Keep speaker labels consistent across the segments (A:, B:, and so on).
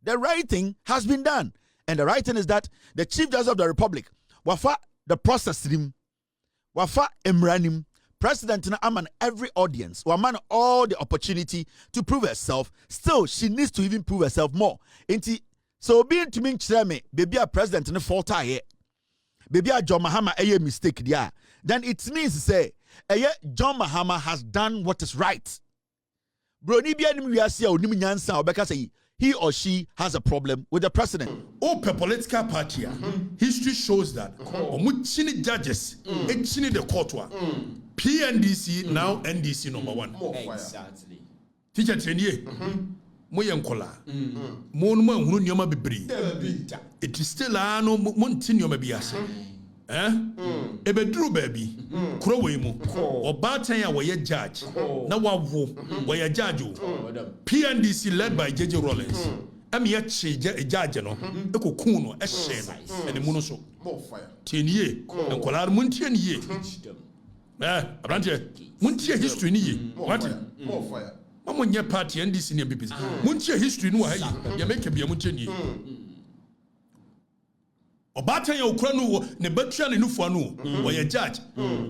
A: The right thing has been done. And the right thing is that the Chief Justice of the Republic, wafa the process him, wafa emranim, President Aman every audience, waman all the opportunity to prove herself. Still, she needs to even prove herself more. So being to me, baby, a president in the fault here. Baby, John Mahama a mistake there. Then it means to say, John Mahama has done what is right. Bro, ni bia nim wiase a onim nyansa obeka say he or she has a problem with the president.
B: Open political party. History shows that omuchini judges, echini the court wa. PNDC now NDC number 1.
C: Exactly.
B: Teacher Chenye. Moye nkola. Mo no hunu nyoma bebre. It is still ano monti nyoma biase. Ebeduru baby. Kuro we mu. Obatan ya woye judge. Na wawo woye judge. PNDC led by JJ Rollins. Amiya che judge no. Eko kun no ehye no. Ene mu no so.
D: More fire.
B: Tienye. Nkola monti eniye. Abrante. Monti history ni ye. What?
D: More fire.
B: Mama nye party NDC ni BBC. Muntie history no hayi. Ya make bia muntie ni. Obatan ya okura no ne batua ne nufu no. Wo ye judge.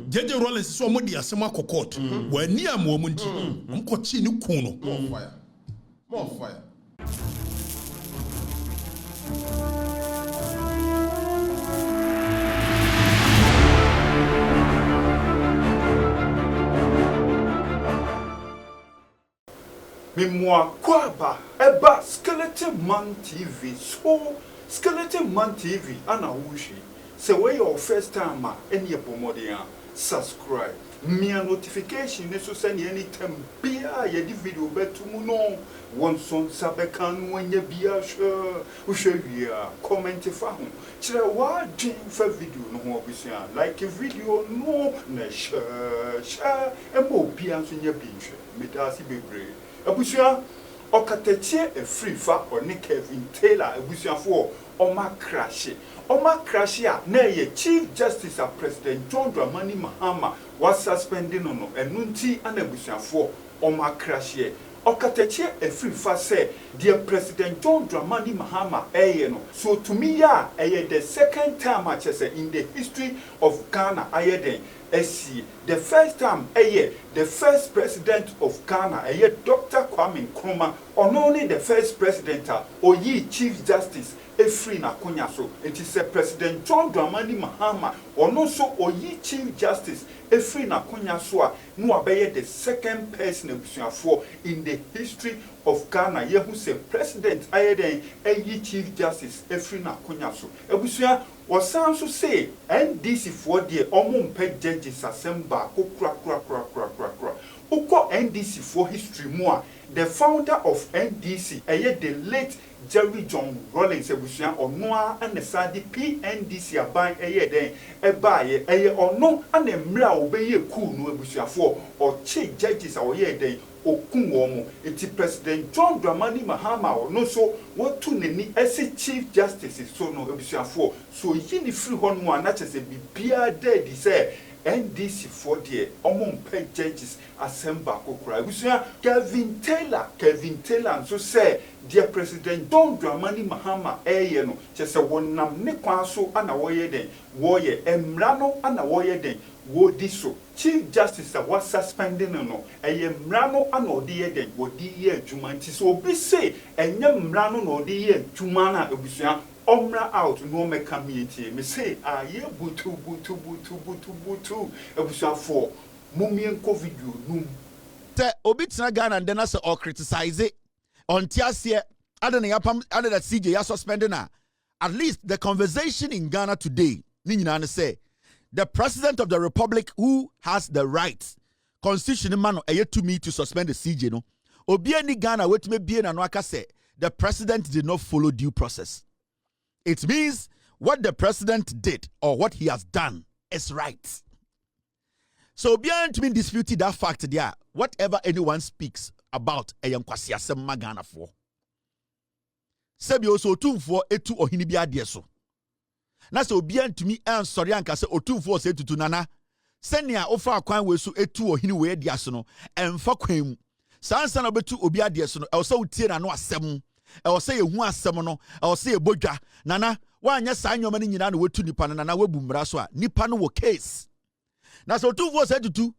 B: JJ Rollins so mo di asem akọ court. Wo ani am wo munti. Omko chi ni kun no.
D: More fire. More fire.
E: Memoir Kwaba Eba Skeleton Man TV. So Skeleton Man TV Ana Wushi. Say where your first time any pomodia subscribe. Mia notification is to send you anytime bia ye di video betumu no one son sabekan when ye bia sure comment fa ho kire wa dwen fa video no ho obisia like video no na share emo bia so nya bi hwe medasi bebre abusua Okatakyie Afrifa oni Kevin Taylor abusuafo oma crash a na ye Chief Justice of President John Dramani Mahama was suspending no enunti ana abusuafo oma crash Okatakyie Afrifa say dear President John Dramani Mahama no so to me ya the second time I say in the history of Ghana the first time the first president of Ghana Dr. Kwame Nkrumah or only the first president or Chief Justice Efri na Konya so it is a President John Dramani Mahama or no so or Chief Justice Efri na Konya so no abeye the second person for in the history of Ghana who say president Chief Justice Efri na Konya so ebusua was sounds to say NDC for the omumpe judges assemble kra uko NDC for history more the founder of NDC the late Jerry John Rollins ebusua ono and the sadi PNDC aban den ebaye ono and emra obeye cool no ebusua for or chief judges awoye den okunwomo iti President John Dramani Mahama no so what to neni ese Chief Justice so no ebusua for so yini free ho no na chese bibia dead say NDC for the omumpe judges assemble kokura ebusua Kevin Taylor so say dear President John Dramani Mahama no chese wonam ne kwan so ana woye den woye emra no ana woye den wo di so Chief Justice was suspending no emra no ana odi ye den wo di ye adwuma nti so obi say enye mra no na odi ye adwuma na ebusua omra out no me community me say aye butu ebusua for mumienko video num
A: te obi tena Ghana and then say or criticize it on tiasie adena yapam adena CJ ya suspending na at least the conversation in Ghana today ni nyina say the president of the republic who has the right constitution man to me to suspend the CJ no obi ani Ghana wetime bie na no aka say the president did not follow due process. It means what the president did or what he has done is right. So beyond me disputing that fact there, whatever anyone speaks about a young kwasiasem magana for. Sebi also for etu ohini bia so. Na so beyond to me and sorry anka se otumfo se tutu nana. Senia ofa akwan we so etu ohini we dia so no emfa kwan mu. Sansa na betu obi ade so no elso utie na no asem. I will say a one semono, I will say a bodja. Nana, why anya sign your money na we tu nipa na we bumraswa. Nipa no wo case. Na so 2 votes to 2.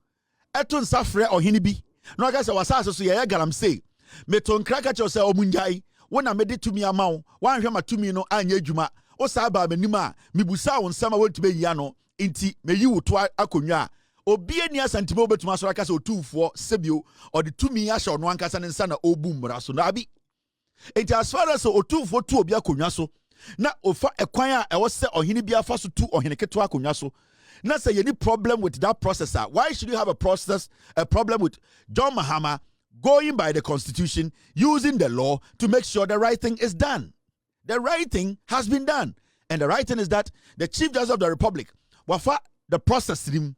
A: Etun safre or hinibi. No I guess I was so ya garam say. Meton kraka cho se omunjai. Wona mede to me amount. Wan hwe ma to me no anya adwuma. O sa ba manima mibusa won sama won to be ya no. Inti me yi wo to akonwa. Obi ani asantimo betuma so aka se otufo sebio or the 2 me asho no ankasa ne nsa na obumra so na abi. Enti as far as otufo tu obi akonwa so na ofa ekwan a ewo se ohene bia fa so tu ohene keto akonwa so na say any problem with that processor. Why should you have a problem with John Mahama going by the constitution, using the law to make sure the right thing is done? The right thing has been done, and the right thing is that the Chief Justice of the Republic wafa the process him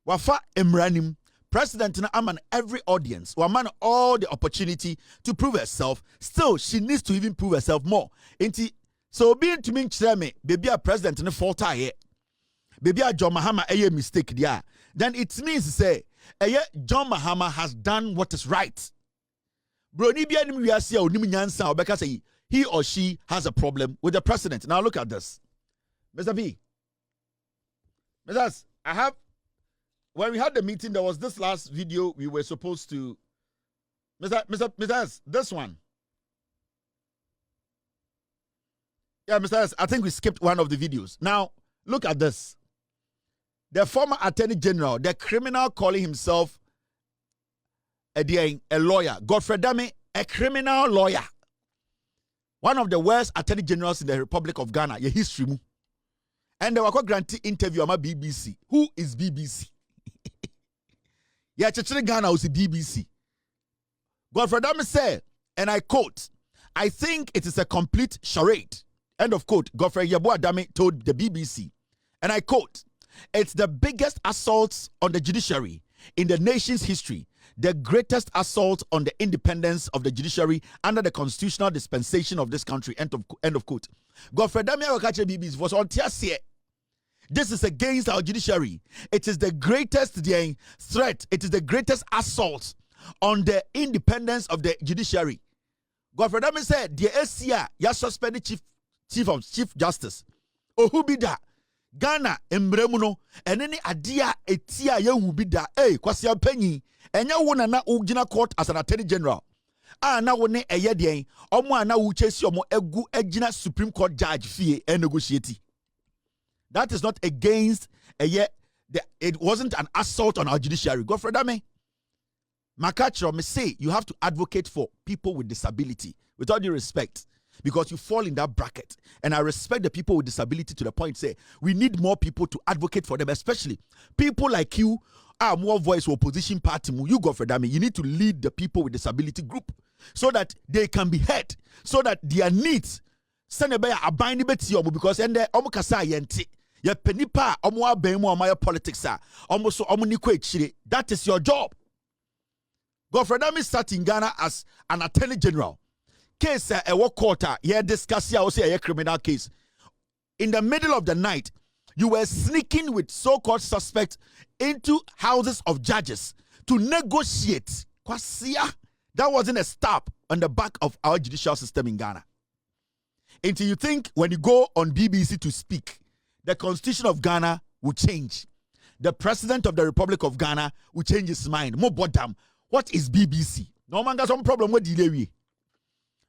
A: wafa emranim president na aman every audience waman all the opportunity to prove herself. Still she needs to even prove herself more. Inti so being to me me baby a president in fault here baby a John Mahama a mistake there, then it means to say John Mahama has done what is right. Broni bia nim wiase a onim nyansa obeka say he or she has a problem with the president. Now look at this. Mr. B. Mr. I have, when we had the meeting, there was this last video we were supposed to, Mr. This one. Yeah, Mr. S, I think we skipped one of the videos. Now, look at this. The former Attorney General, the criminal calling himself a lawyer, Godfrey Dame, a criminal lawyer. One of the worst Attorney Generals in the Republic of Ghana, your history mu. And they were granted interview on BBC. Who is BBC? Yeah, Ghana was the BBC. Godfrey Dame said, and I quote, I think it is a complete charade. End of quote. Godfrey Dame told the BBC, and I quote, it's the biggest assault on the judiciary in the nation's history, the greatest assault on the independence of the judiciary under the constitutional dispensation of this country. End of quote. Godfrey Dame Okatakyie BBC was on TSC. This is against our judiciary. It is the greatest threat. It is the greatest assault on the independence of the judiciary. Godfrey Dame said, the SCA, ya suspended Chief Justice. Oh, who be that? Ghana, Embremuno, and any idea etia ya will be that. Kwasi penny, and ya wona na ujina court as an Attorney General. Na wone eyedien, omo na uchesi omo egu ejina Supreme Court judge fee and negotiate. That is not against it wasn't an assault on our judiciary. Godfrey Dame. Makacho me say you have to advocate for people with disability, with all due respect, because you fall in that bracket. And I respect the people with disability to the point say we need more people to advocate for them, especially people like you are more voice for opposition party. You Godfrey Dame, you need to lead the people with disability group so that they can be heard, so that their needs send a abide because and the omukasa yenti ye penipa omo aben mu omaya politics almost so omo that is your job. Godfrey Dame sat in Ghana as an Attorney General. Case a work quarter, yeah, discuss here also a criminal case. In the middle of the night, you were sneaking with so-called suspects into houses of judges to negotiate. Kwasia, that wasn't a stop on the back of our judicial system in Ghana. Until you think when you go on BBC to speak, the constitution of Ghana will change. The president of the Republic of Ghana will change his mind. More bottom. What is BBC? No man got some problem with delay.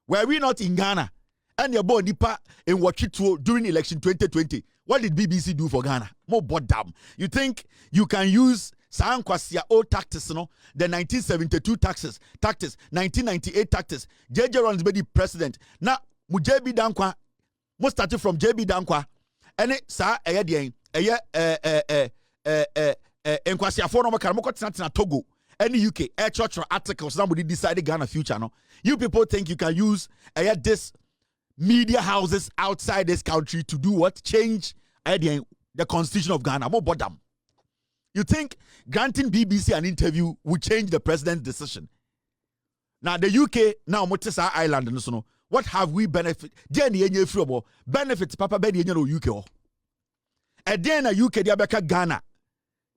A: Were we not in Ghana? And your boy Nipa in Wakito during election 2020. What did BBC do for Ghana? More bottom. You think you can use Sankwasia old taxes, no? The 1972 taxes, 1998 taxes. JJ runs the president. Now, JB Dankwa, most started from JB Dankwa. And it sa Nkwasia for no Karamoko Togo. Any UK air church articles, somebody decided Ghana future. No, you people think you can use this media houses outside this country to do what? Change the constitution of Ghana. More bottom. You think granting BBC an interview will change the president's decision? Now the UK now Motesa Island and so no. What have we benefit? Benefits Papa Benny UK. And then a UK diabeka Ghana.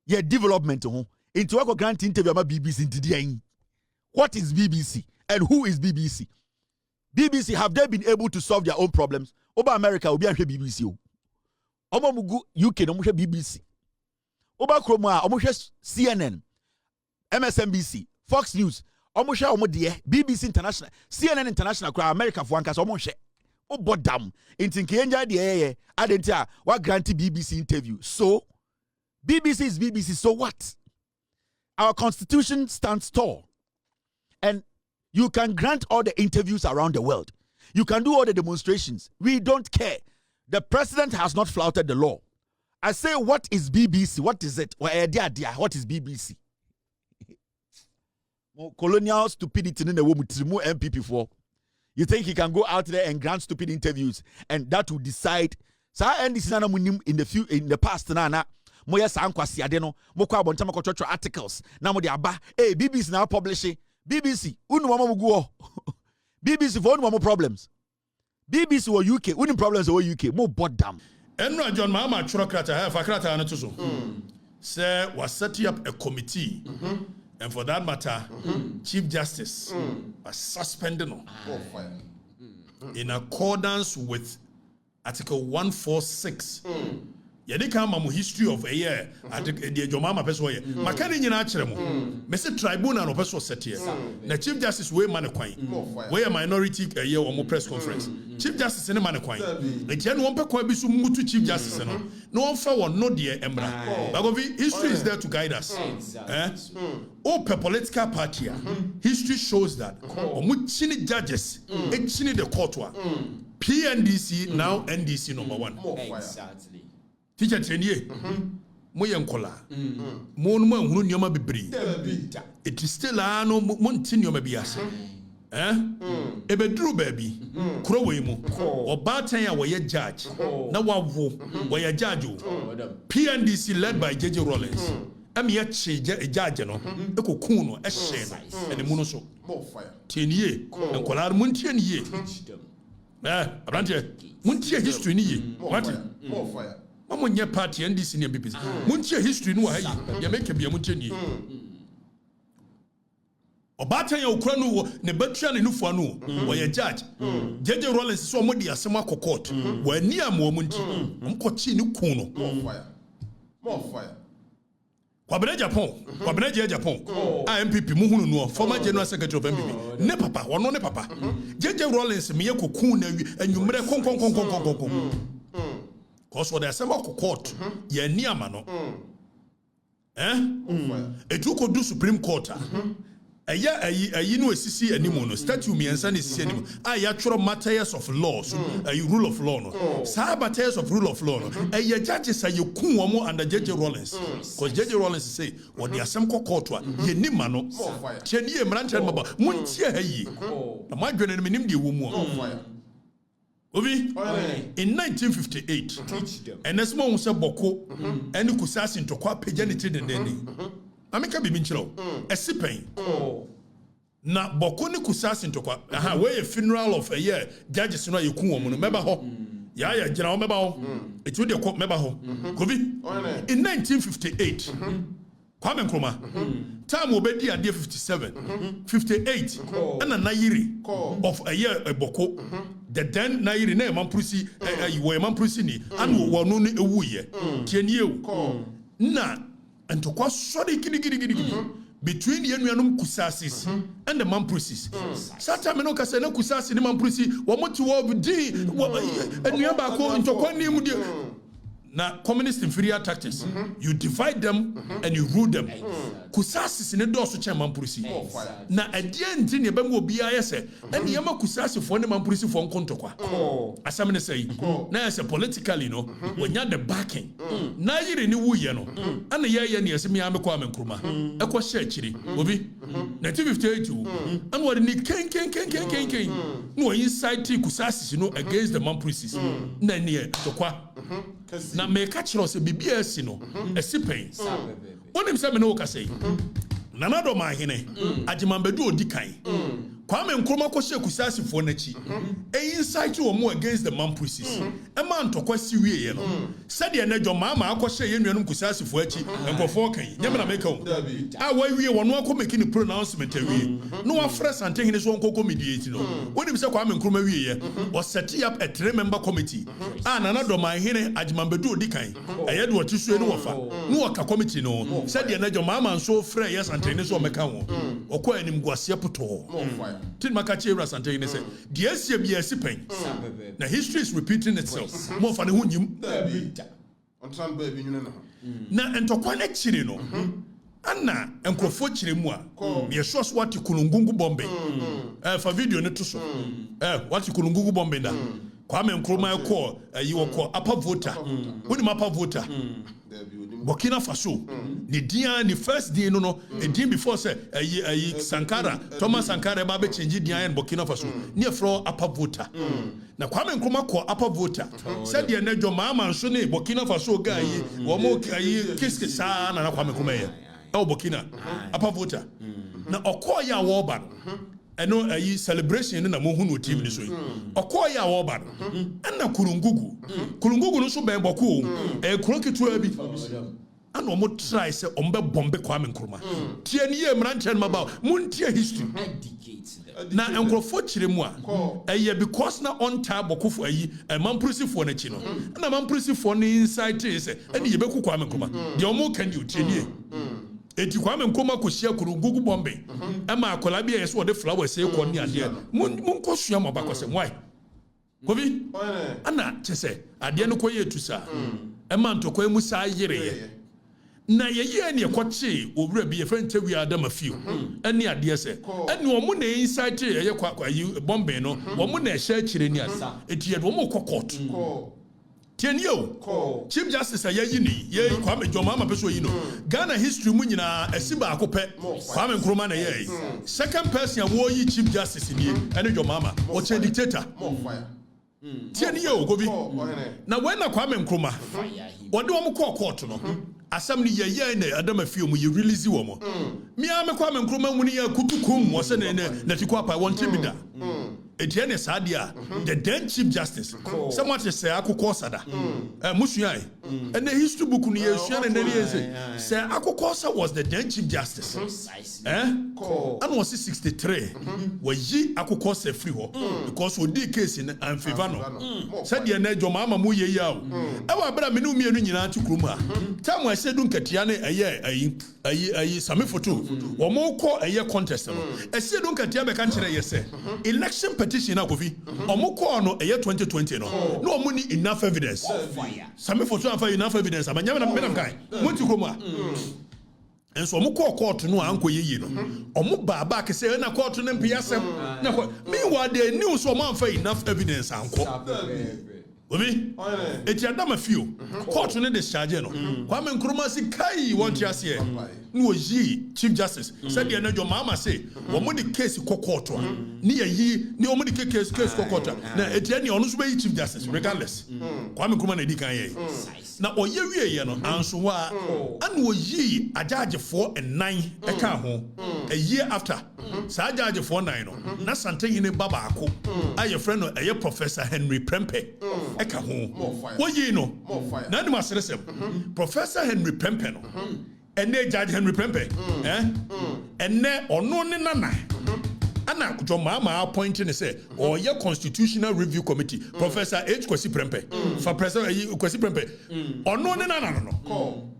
A: Yeah, development into a grant interview about BBC into the. What is BBC and who is BBC? BBC, have they been able to solve their own problems? Oba America, obi anhwe BBC. Omo mugu UK, no muhwe BBC. Oba Kromwa, omo hwe CNN, MSNBC, Fox News, omo hwe omo de BBC International, CNN International, America for anka omo hwe. Obo dam. Inti nkenja de adentia wa grant BBC interview. So BBC is BBC, so what? Our constitution stands tall. And you can grant all the interviews around the world. You can do all the demonstrations. We don't care. The president has not flouted the law. I say, what is BBC? What is it? What is BBC? Colonial stupidity in the woman MPP for. You think he can go out there and grant stupid interviews and that will decide? So I end this in the past nana. Moya sankwasi adeno mokwa abontama kochocho articles na mo de aba BBC now publishing BBC unu mama muguo BBC for unu mama problems BBC or UK unu problems or UK mo boredom
B: enra John Mahama churokrata ha fakrata na to so say was setting up a committee and for that matter Chief Justice was suspended in accordance with Article 146 Yadi kama mu history of a year at the Jomama peso ye. Makani nyina akere mo. Me se tribunal no peso set here. Na Chief Justice we man kwan. We a minority a year or press conference. Chief Justice ne man kwan. E je no pe kwan bi so mutu Chief Justice no. No one fa won no de embra. Bagovi history is there to guide us. O per political party history shows that omu chini judges e chini the court wa. PNDC now NDC number 1.
C: Exactly.
B: Teacher Chenye, Moya Nkola, Monma Hunu Yoma Bibri. It is still a no Montinio Mabias. Ebe Drew baby, Crowemo, or Bataya were your judge, Nawavu, were your judge, PNDC led by JJ Rollins. I'm yet a judge, no, a cocoon, a shame, and a monoso. 10 years, and Kolar Muntian ye. Abrantia, Muntia history ye. What?
D: More fire.
B: Your party and this in your business. Muntia history no you make a be a munchini. Obata ya Ukranu, Nebetran and Nufanu, where a judge. JJ Rollins is so muddy as Samako court, where near Momunti, Mkochinu Kuno.
D: More fire. More fire.
B: Kwabene Japan, MPP Muhunu, former General Secretary of MPP. Ne papa, or no ne papa. JJ Rollins, Miyako Kun, and you made a con. Because for the Assembly Court, ye near mano. It took do Supreme Court. A year a no CC anymore. Statute me and son is anymore. Actual matters of laws, a rule of law. Matters of rule of law. A year judges are you kumo under JJ Rollins. Because JJ Rollins say, what the Assembly Court, ye nimano. 10 years, Mrantan Maba, Muntia Hay. A migrant minim de woman. Obi, in 1958, and as long as Boko and Kusas into Qua Pajanity and Denny. Amika Biminchelo, a sipping. Na Boko Kusas into Qua, where a funeral of a year, judges know you come, remember ho. Yaya, General Mebo, it would be a court Mebaho. Kobi, in 1958. Kwame Nkrumah. Time obedi a year 57, 58, and a Nairi of a year a Boko. The then Nairi name Mamprusi, you were Mamprusi, and Wanuni a wooye. 10 years. Na, and to quite sorry between Yanuanum Kusasis and the Mamprusis. Satameno Casano Kusas in the Mamprusi, what to walk with D, and Yabako into Kwani. Now, communist inferior tactics, you divide them and you rule them. Kusasi in the door to Mamprusi. Now, at the end, in your BIS, and Yama Kusasi for the Mamprusi for Kontokwa. As I'm say, now as a politically, when you're the backing, now you're in the Wuyano, and the Yayan is me, I'm a Kwame Nkrumah, a Kwashechiri, Obi, 1958, and what in the Ken, no inside Kusasi, against the Mamprusis. Nanya, Tokwa. Na me catch us BBS a sipping. One him say me no ka say. Nanado ma hene, Ajimambedu odikan. Kwame Nkrumah kwose kusasi fo na chi e insight wo mo against the mampusis e man to kwasi wie no said ye na Mahama akwose ye nuanum kusasi fo achi enkofo kan nyame na make wo a wa wie wono akọ make ni pronouncement awie no wa fresh ante hene so nkoko mediate no woni se Kwame Nkrumah wie ye o set up a 3-member committee a nana do man hene Ajimambedu odikan eye de otisu eni wofa no waka committee no said ye na Mahama nso frɛ yes ante hene so meka wo okọ anim guase poto tin makachi Evra Sante ne say the asia bi asi pen na history is repeating itself mo fa ne ho nyim
D: on tran ba bi nyune
B: na entokwa na chire no ana enkrofo chire mu a ye so so wati kulungungu bombe fa video ne to so wati kulungungu bombe da Kwame Nkrumah ko yi wo upper voter woni upper voter Burkina Faso the dia the first day no a day before say Sankara Thomas Sankara ba be change dia in Burkina Faso near fro upper voter na Kwame Nkrumah ko upper voter said the na Mahama nso ne Burkina Faso ga yi wo mo yi kiske sa na Kwame Nkrumah ye Burkina upper voter na okoya wo ba eno ayi celebration na mo hu no team ni so yi okoya wo ba na kurungugu no so be boko kuroketu abi ana mo try say ombe bombe Kwame Nkrumah tie ni ye mranchen maba muntie history na enkrofo chire mu a because na on tab bokofo ayi mamprisifo na chi no na mamprisifo ni insight say eni ye beku Kwame Nkrumah de omo kan you tie ni eti Kwame Nkrumah ko hia kurungugu bombe ama akola bia yeso de flower say ko ni ade mun ko sua mo ba ko se why kobi ana chese ade no ko ye tusa ema ntoko emu sa yire na ye ne ekoche owura bi ye frente wi adam afio ene ade se ene omo na insight ye kwa yi bombe no omo na ehya kire ni asa eti ye omo kokot Tienyo, Chief Justice Ayayini, ye Kwame Mahama peso yi no. Ghana history mu nyina esiba akopɛ Kwame Nkrumah na ye. Second person wo yi Chief Justice ni ene Mahama, o che dictator. Tienyo gobi. Na when na Kwame Nkrumah, wode wo ko court no. Asam ni ye na Adam afio mu ye release wo mo. Mi a me Kwame Nkrumah mu ni ya kutukum wo se na tikwa pa won tibida. Etienne Sadia, the then Chief Justice. Someone to say Akoko Sada. Musuai. And the history book in the say Akoko was the then Chief Justice. And was 63. Where ye Akoko se free because we did case in Amphivano. Said the Nejo Mama Muye Yao. Our brother Minu Mirina to Kruma. Time I said Dunkatiane a year a Sami photo or more call a year contest. I said Dunkatiaba country, yes, election petition na kofi omukọ no eye 2020 no money enough evidence some for enough evidence amanya na menam kai monti kroma enso omukọ court no anko yeyi no omu baba ke say na court no mpiasem na meanwhile the news o man fa enough evidence anko obi eti adama fio court no discharge no Kwame Nkrumah si kai want you see no yi Chief Justice said the Nejo Mahama say wo mo the case ko court ni yi ni o mo the case ko court na eti ani onu so be Chief Justice regardless Kwame Nkrumah na di kan ye na oye wie ye no anso wa an wo yi ajage for 9 e ka ho a year after sa ajage for 9 no na santehine baba ako aye friend no aye Professor Henry Prempe e ka ho wo yi no na ni maseresem Professor Henry Prempe no ene Judge Henry Prempe ene ono ne nana ana Mahama appointing say or your constitutional review committee Professor H Kwesi Prempe for President Kwesi Prempe ono ne nana no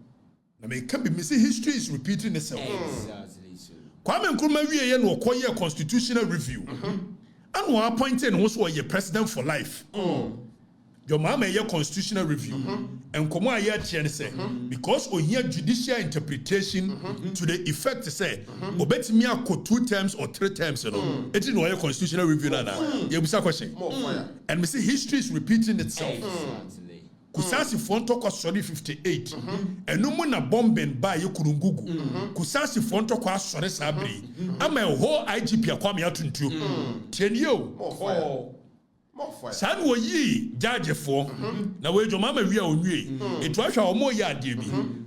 B: na me can be missing history is repeating itself exactly so Kwame Nkrumah wie ye no okoye constitutional review and one appointing who so ye president for life Your mama your constitutional review and come on here say because we hear judicial interpretation to the effect say obet me ako 2 times or 3 times you know it is no your constitutional review na you be question and we see history is repeating itself Kusasi fonto kwa sorry 58 enumu na bomben ba ye kurungugu kusasi fonto kwa sorry sabri ama ho IGP akwa me atuntu tienio San wo yi judge for na we jo mama wi a onwie etu ahwa omo ya ade bi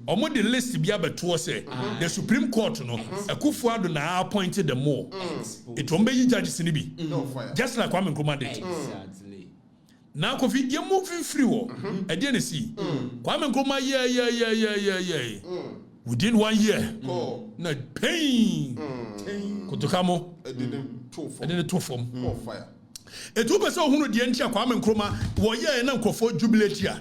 B: omo the list bi abeto say the Supreme Court no Akufo Addo na appointed them more etu ombe yi judges ni bi just like Kwame Nkrumah did exactly na Kofi ye move free wo e dey na see Kwame Nkrumah yeah within 1 year na pain kotokamo e didn't to form fire. Etu pese ohunu de ntia Kwame Nkrumah wo ye na nkofo jubilate a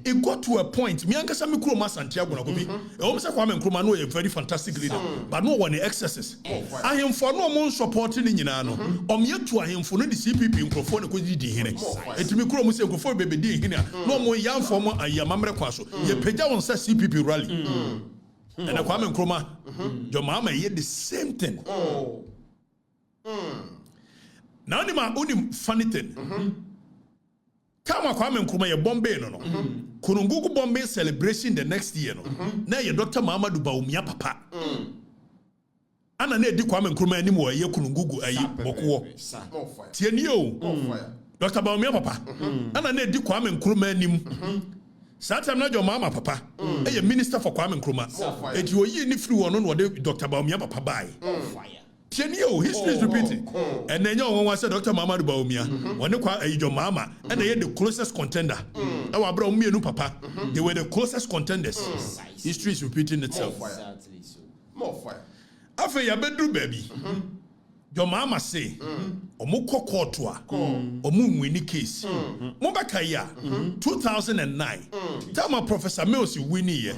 B: it got to a point me ankasa me Nkrumah Santiago na kobi e o mse Kwame Nkrumah no a very fantastic leader but no one excesses ahemfo no mo support ni nyina no omyetu ahemfo no de CPP nkofo ne ko di hene etumi kuro mo se nkofo bebe di hene no mo yamfo mo ayamamre kwaso ye pagya won sa CPP rally and Kwame Nkrumah jo mama ye the same thing now the man only funny thing. Kama Kwame Nkrumah ye Bombay no. Kunungugu Bombay celebration the next year no. Na ye Dr. Mahama Dubaumia papa. Ana ne di Kwame Nkrumah anim wo ye Kunungugu ayi bokuwo. Tieni o. Dr. Baumia papa. Ana ne di Kwame Nkrumah anim. Satam na jo Mahama papa. Eye minister for Kwame Nkrumah. Eti wo yi ni free one no de Dr. Baumia papa bai. Chenio, history is repeating. And then you want to say Dr. Mahama Dubaumia. When you call your mama, and they are the closest contender. Our brother me and papa, they were the closest contenders. History is repeating itself. More fire. After your bedroom, baby. Your mama say, Omuko Kotwa, Omu winning case. Mobakaya, 2009. Tell my Professor Mills you win here.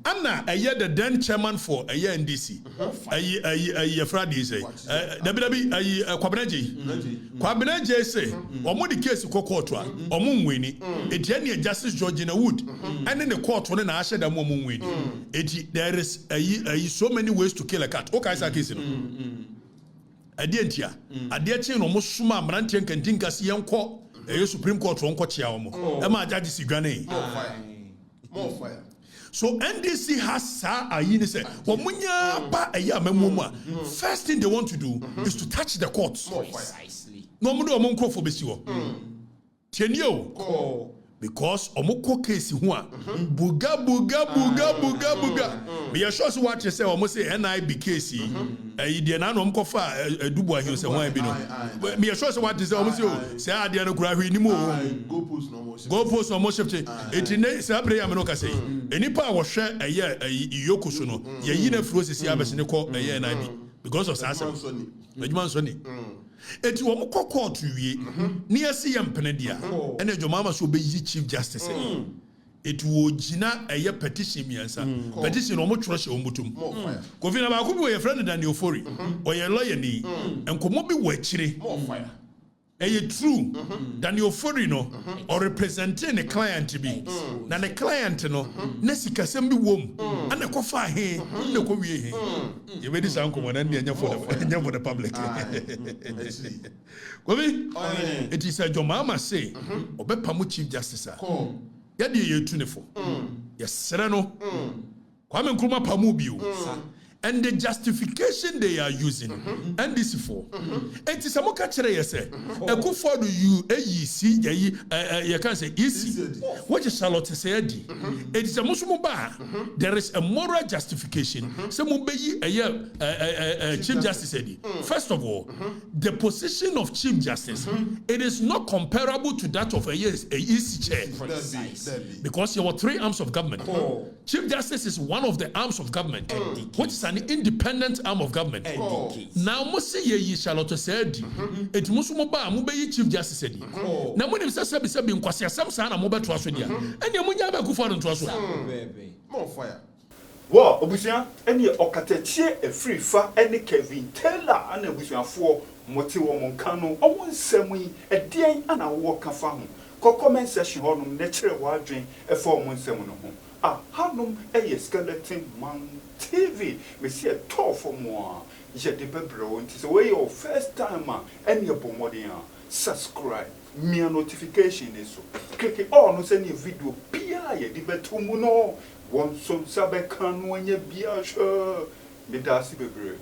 B: Anna, a year the then chairman for a year in DC. A year Friday say, WW, Kwabeneji say, Omu the case Kokotwa, Omu winning. It's any Justice Georgina Wood. And in the court, when I said that Omu winning. There is so many ways to kill a cat. Okay, I say, Adientia, Adiachi no Musuma, Brantian can think as young court, a Supreme Court won't coach Yamo. Emma Judge Sigane. More fire. So NDC has sa ayini say, Wamunya ba a yamemuma. First thing they want to do is to touch the courts. Precisely. No mudo amonko for besio. Tenio. Because omoko case huwa buga. Me sure so what you say omo say NIB case e de na no mko fa dubu ahio say wan bi no. Me sure so what you say omo say ade no kura hwi ni mo go post no mo shift eti ne say prayer me no ka say enipa wo hwe eye iyoku so no ye yi na fro sisi abese ne ko eye NIB because of sasa Majuma Soni. Eti wo mko court wie ni ase ye mpene dia ene dwomama so be yi chief justice eti wo gina eye petition miansa petition no mo tworo hye omutum kofi na ba ko bi wo ye friend Daniel Ofori o ye lawyer ni enkomo bi wo akire eye true Daniel Ofori no or representing a client bi na the client no na sikasem bi wom ana ko fa he na ko wie he ye be dis ankomo na nya for the public kobi it is a Jomama say obepamu chief justice ya de ye tunefo ye sere no Kwame Nkrumah pamu biu and the justification they are using and this for it is a moka chere yese Akufo Addo you AEC you can say easy what is Charlotte said it is a musumo ba there is a moral justification say mo be chief justice said first of all the position of chief justice it is not comparable to that of a EC chair because there were 3 arms of government. Chief justice is one of the arms of government which is an independent arm of government. Now mo say ye Charlotte said it musumo ba mo be chief justice said na mo nim say be nkwase asam sa na mo beto aso dia ene mo nya ba Akufo Addo nto aso more fire
E: wo obusia ene Okatakyie Afrifa ene Kevin Taylor ana obusiafo moti wo monka no owo nsam yi edien ana wo kafa ho comment section honum na kire wa adwen e fa omo nsam no ho hanum skeleton man TV we see a tough for more je de bebro nti so we your first time any bomodin subscribe me notification eso click on no send your video bia ye de betumu no won so sabe kan no anya bia sure me da si bebre